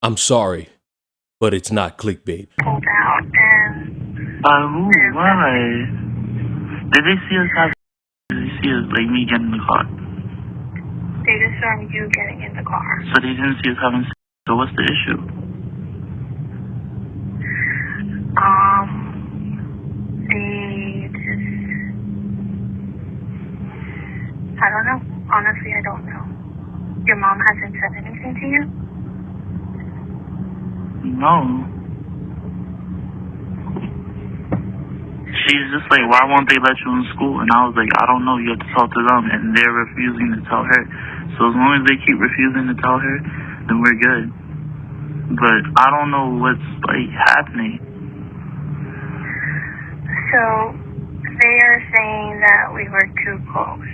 I'm sorry, but it's not clickbait. Pulled out and By who? Why? Did they see us have? Did they see us like me getting in the car? they just saw you getting in the car. So they didn't see us having sex. So what's the issue? They just, I don't know. Honestly, I don't know. Your mom hasn't said anything to you? No. She's just like, why won't they let you in school? And I was like, I don't know. You have to talk to them. And they're refusing to tell her. So as long as they keep refusing to tell her, then we're good. But I don't know what's like happening. So, they are saying that we were too close.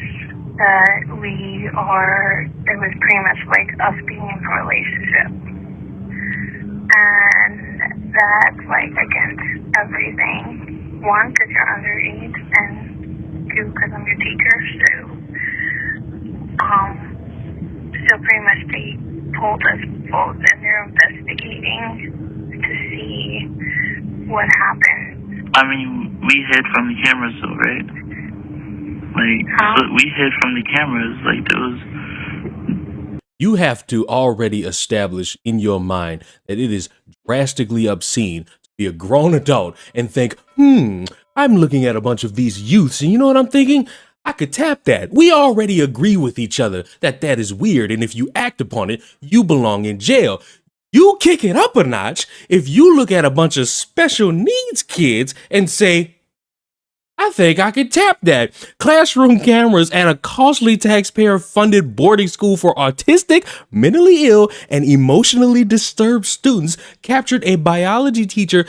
That it was pretty much like us being in a relationship. And that's like against everything. One, because you're underage, and two, because I'm your teacher. So pretty much they told us both, and they're investigating to see what happened. I mean, we hid from the cameras, though, right? Like, so we hid from the cameras. Like, there was. You have to already establish in your mind that it is drastically obscene to be a grown adult and think, I'm looking at a bunch of these youths, and you know what I'm thinking? I could tap that. We already agree with each other that that is weird, and if you act upon it, you belong in jail. You kick it up a notch if you look at a bunch of special needs kids and say, I think I could tap that. Classroom cameras at a costly taxpayer-funded boarding school for autistic, mentally ill, and emotionally disturbed students captured a biology teacher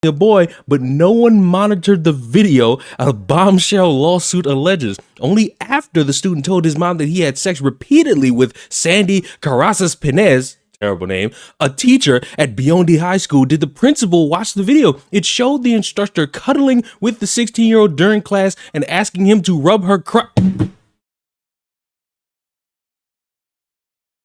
a boy, but no one monitored the video, a bombshell lawsuit alleges. Only after the student told his mom that he had sex repeatedly with Sandy Carrasas Penez, terrible name, a teacher at Biondi High School, did the principal watch the video. It showed the instructor cuddling with the 16-year-old during class and asking him to rub her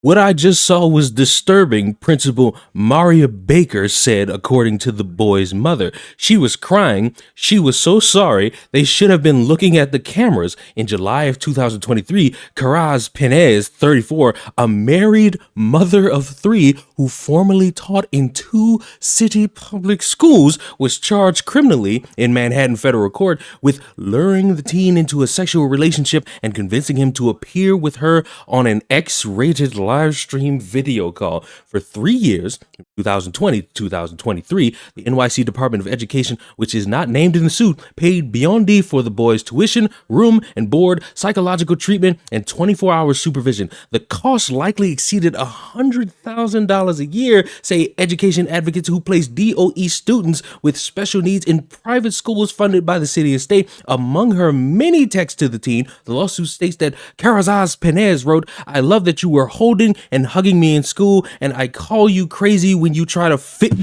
What I just saw was disturbing, Principal Maria Baker said, according to the boy's mother. She was crying. She was so sorry. They should have been looking at the cameras. In July of 2023, Carrasas Penez, 34, a married mother of three who formerly taught in 2 city public schools, was charged criminally in Manhattan federal court with luring the teen into a sexual relationship and convincing him to appear with her on an X-rated live stream video call. For 3 years, 2020 to 2023, the NYC Department of Education, which is not named in the suit, paid Biondi for the boy's tuition, room and board, psychological treatment, and 24-hour supervision. The cost likely exceeded $100,000 a year, say education advocates who place DOE students with special needs in private schools funded by the city and state. Among her many texts to the teen, the lawsuit states that Carrasas Penez wrote, "I love that you were holding and hugging me in school, and I call you crazy when you try to fit."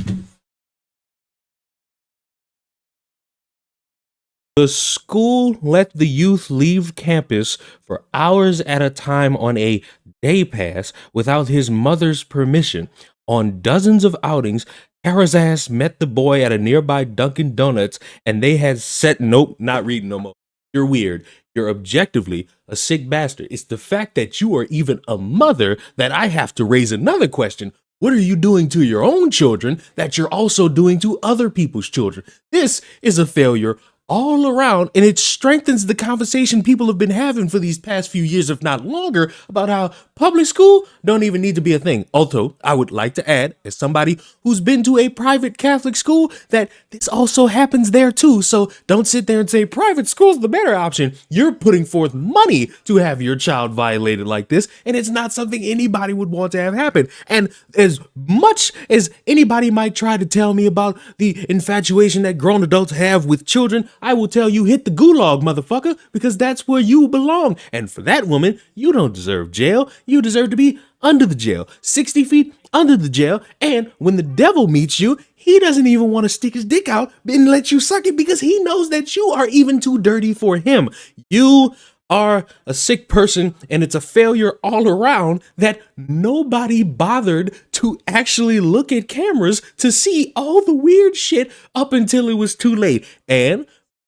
The school let the youth leave campus for hours at a time on a day pass without his mother's permission. On dozens of outings, Carrasas met the boy at a nearby Dunkin' Donuts, and they had set. Nope, not reading no more. You're weird. You're objectively a sick bastard. It's the fact that you are even a mother that I have to raise another question. What are you doing to your own children that you're also doing to other people's children? This is a failure all around, and it strengthens the conversation people have been having for these past few years, if not longer, about how public school don't even need to be a thing. Although, I would like to add, as somebody who's been to a private Catholic school, that this also happens there too. So don't sit there and say private school's the better option. You're putting forth money to have your child violated like this, and it's not something anybody would want to have happen. And as much as anybody might try to tell me about the infatuation that grown adults have with children, I will tell you, hit the gulag, motherfucker, because that's where you belong. And for that woman, you don't deserve jail. You deserve to be under the jail, 60 feet under the jail. And when the devil meets you, he doesn't even want to stick his dick out and let you suck it because he knows that you are even too dirty for him. You are a sick person and it's a failure all around that nobody bothered to actually look at cameras to see all the weird shit up until it was too late. And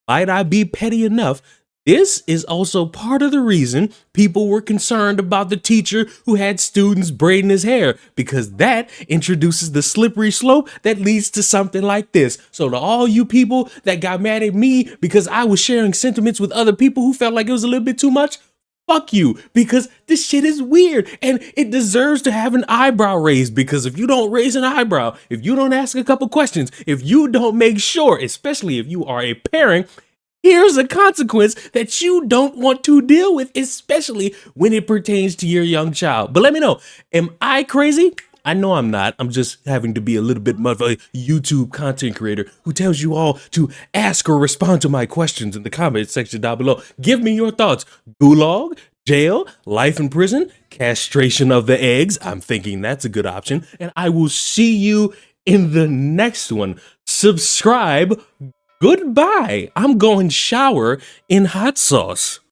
might I be petty enough, this is also part of the reason people were concerned about the teacher who had students braiding his hair, because that introduces the slippery slope that leads to something like this. So to all you people that got mad at me because I was sharing sentiments with other people who felt like it was a little bit too much, fuck you, because this shit is weird and it deserves to have an eyebrow raised. Because if you don't raise an eyebrow, if you don't ask a couple questions, if you don't make sure, especially if you are a parent, here's a consequence that you don't want to deal with, especially when it pertains to your young child. But let me know, am I crazy? I know I'm not. I'm just having to be a little bit more of a YouTube content creator who tells you all to ask or respond to my questions in the comment section down below. Give me your thoughts. Gulag, jail, life in prison, castration of the eggs. I'm thinking that's a good option. And I will see you in the next one. Subscribe. Goodbye. I'm going shower in hot sauce.